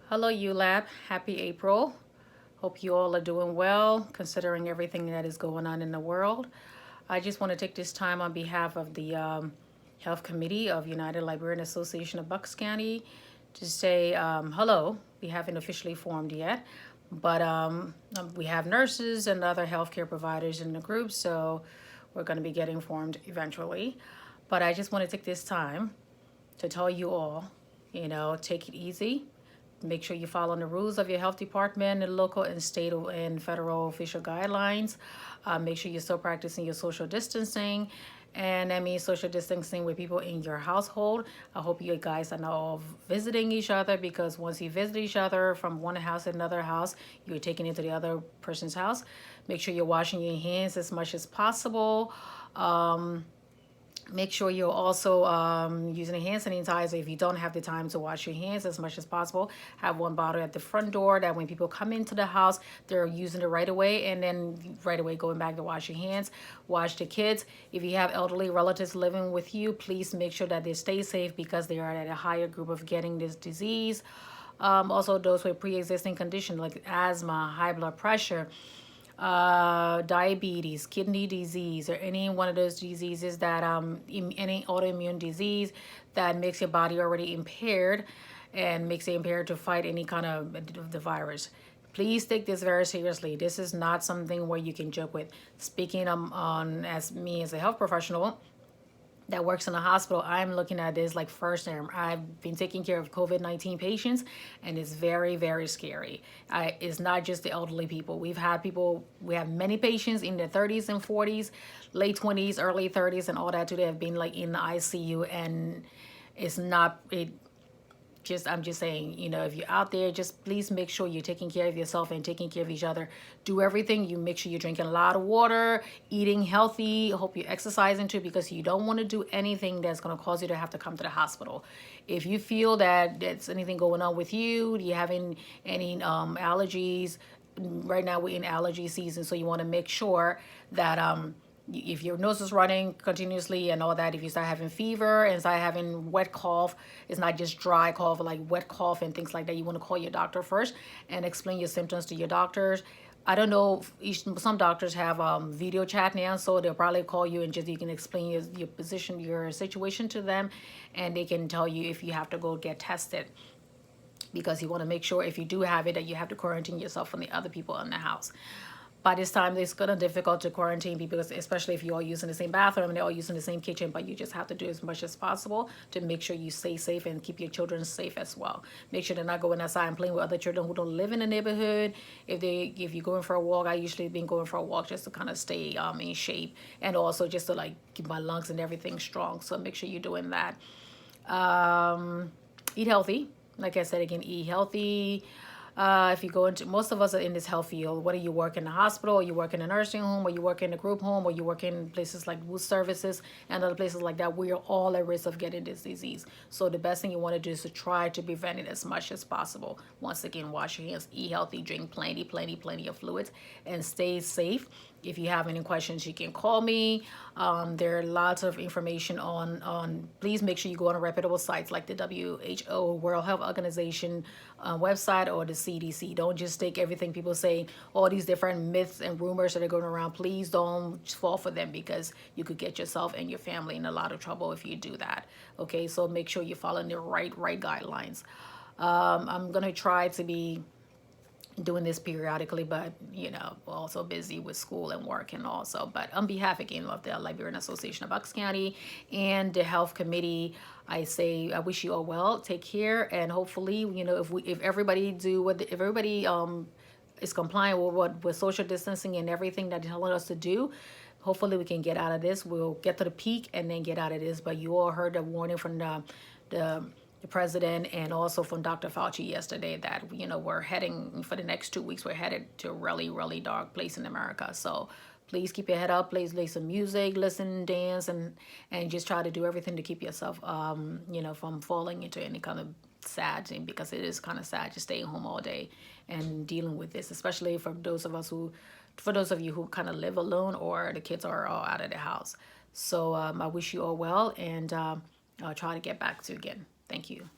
Hello, Ulab. Happy April. Hope you all are doing well, considering everything that is going on in the world. I just want to take this time on behalf of the Health Committee of United Librarian Association of Bucks County to say hello. We haven't officially formed yet, but we have nurses and other healthcare providers in the group, so we're going to be getting formed eventually. But I just want to take this time to tell you all, take it easy. Make sure you follow the rules of your health department and local and state and federal official guidelines. Make sure you're still practicing your social distancing. And that means social distancing with people in your household. I hope you guys are not all visiting each other, because once you visit each other from one house to another house, you're taking it to the other person's house. Make sure you're washing your hands as much as possible. Make sure you're also using a hand sanitizer. If you don't have the time to wash your hands as much as possible, have one bottle at the front door that when people come into the house, they're using it right away, and then right away going back to wash your hands. Wash the kids. If you have elderly relatives living with you, please make sure that they stay safe, because they are at a higher group of getting this disease. Also, those with pre-existing conditions like asthma, high blood pressure, diabetes, kidney disease, or any one of those diseases that any autoimmune disease that makes your body already impaired and makes it impaired to fight any kind of the virus. Please take this very seriously. This is not something where you can joke with. Speaking on as me as a health professional that works in a hospital, I'm looking at this like firsthand. I've been taking care of COVID-19 patients, and it's very, very scary. It's not just the elderly people. We have many patients in their 30s and 40s, late 20s, early 30s, and all that too. They have been like in the ICU, and it's not, I'm just saying, if you're out there, just please make sure you're taking care of yourself and taking care of each other. Do everything. You make sure you're drinking a lot of water, eating healthy. I hope you're exercising too, because you don't want to do anything that's going to cause you to have to come to the hospital. If you feel that there's anything going on with you, do you having any allergies? Right now we're in allergy season, so you want to make sure that if your nose is running continuously and all that, if you start having fever and start having wet cough, it's not just dry cough, like wet cough and things like that, you want to call your doctor first and explain your symptoms to your doctors. I don't know, some doctors have video chat now, so they'll probably call you and just you can explain your position, your situation to them, and they can tell you if you have to go get tested, because you want to make sure if you do have it that you have to quarantine yourself from the other people in the house. By this time, it's kind of difficult to quarantine people, especially if you're all using the same bathroom and they're all using the same kitchen, but you just have to do as much as possible to make sure you stay safe and keep your children safe as well. Make sure they're not going outside and playing with other children who don't live in the neighborhood. If you're going for a walk, I usually been going for a walk just to kind of stay in shape, and also just to like keep my lungs and everything strong. So make sure you're doing that. Eat healthy. Like I said again, eat healthy. If you go into, most of us are in this health field, whether you work in the hospital, or you work in a nursing home, or you work in a group home, or you work in places like Wood Services and other places like that, we are all at risk of getting this disease. So the best thing you want to do is to try to prevent it as much as possible. Once again, wash your hands, eat healthy, drink plenty of fluids, and stay safe. If you have any questions, you can call me. There are lots of information on please make sure you go on reputable sites like the WHO, World Health Organization website, or the CDC. Don't just take everything people say, all these different myths and rumors that are going around. Please don't fall for them, because you could get yourself and your family in a lot of trouble if you do that. Okay, so make sure you're following the right guidelines. I'm going to try to be doing this periodically, but also busy with school and work, and also, but on behalf again of the Liberian Association of Bucks County and the Health Committee, I say I wish you all well. Take care, and hopefully, if everybody if everybody is compliant with social distancing and everything that they're telling us to do, hopefully we can get out of this. We'll get to the peak and then get out of this. But you all heard the warning from the president and also from Dr. Fauci yesterday that we're heading, for the next 2 weeks, we're headed to a really, really dark place in America. So please keep your head up. Please play some music, listen, dance, and just try to do everything to keep yourself from falling into any kind of sad thing, because it is kind of sad just staying home all day and dealing with this, especially for those of you who kind of live alone, or the kids are all out of the house. So I wish you all well, and I'll try to get back to you again. Thank you.